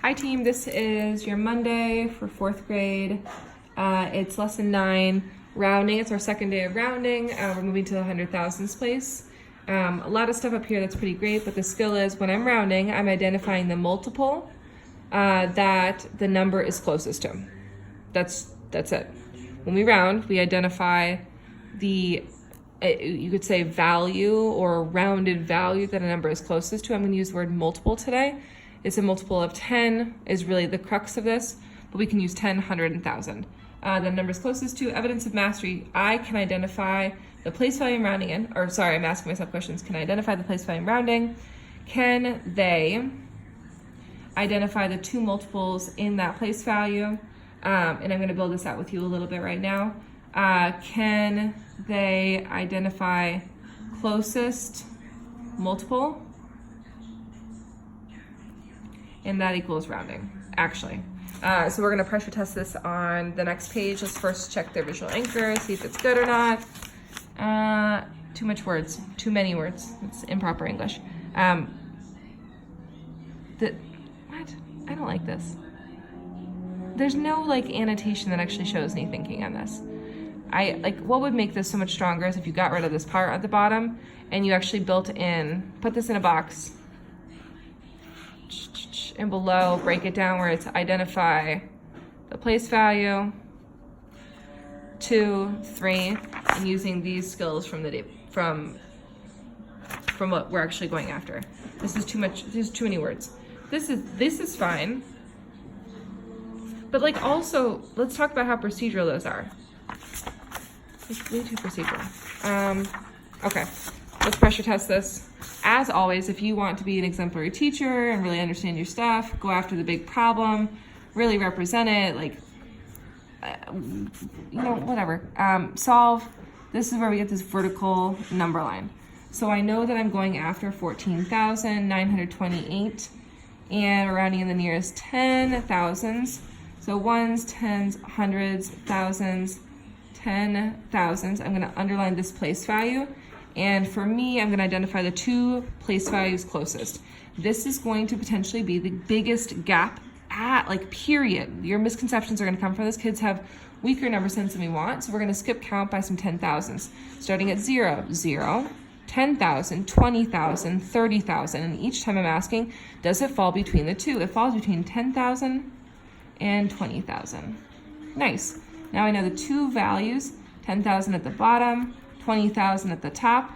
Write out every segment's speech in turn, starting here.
Hi team, this is your Monday for 4th grade. It's lesson 9, rounding. It's our second day of rounding. We're moving to the 100,000s place. A lot of stuff up here that's pretty great, but the skill is when I'm rounding, I'm identifying the multiple that the number is closest to. That's it. When we round, we identify the, you could say value or rounded value that a number is closest to. I'm going to use the word multiple today. It's a multiple of 10 is really the crux of this, but we can use 10, 100, and 1,000. The numbers closest to evidence of mastery. I can identify the place value I'm rounding in, or sorry, I'm asking myself questions. Can I identify the place value I'm rounding? Can they identify the two multiples in that place value? And I'm going to build this out with you a little bit right now. Can they identify closest multiple? And that equals rounding, actually. So we're gonna pressure test this on the next page. Let's first check their visual anchor, see if it's good or not. Too much words, too many words. It's improper English. What? I don't like this. There's no like annotation that actually shows any thinking on this. What would make this so much stronger is if you got rid of this part at the bottom and you actually built in, put this in a box, and below break it down where it's identify the place value, 2, 3, and using these skills from what we're actually going after. This is too much. There's too many words. This is fine, but like also let's talk about how procedural those are. It's way too procedural. Okay, let's pressure test this. As always, if you want to be an exemplary teacher and really understand your stuff, go after the big problem, really represent it, whatever. Solve. This is where we get this vertical number line. So I know that I'm going after 14,928, and we're rounding in the nearest 10,000s. So ones, tens, hundreds, thousands, 10,000s. I'm going to underline this place value. And for me, I'm going to identify the two place values closest. This is going to potentially be the biggest gap period. Your misconceptions are going to come from this. Kids have weaker number sense than we want. So we're going to skip count by some 10,000s, starting at 0, 0, 10,000, 20,000, 30,000. And each time I'm asking, does it fall between the two? It falls between 10,000 and 20,000. Nice. Now I know the two values, 10,000 at the bottom, 20,000 at the top,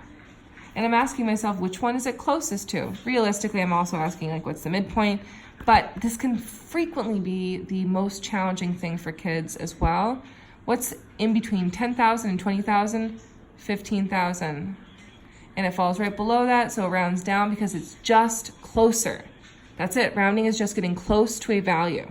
and I'm asking myself which one is it closest to. Realistically, I'm also asking what's the midpoint, but this can frequently be the most challenging thing for kids as well. What's in between 10,000 and 20,000? 15,000, and it falls right below that, so it rounds down because it's just closer. That's it. Rounding is just getting close to a value.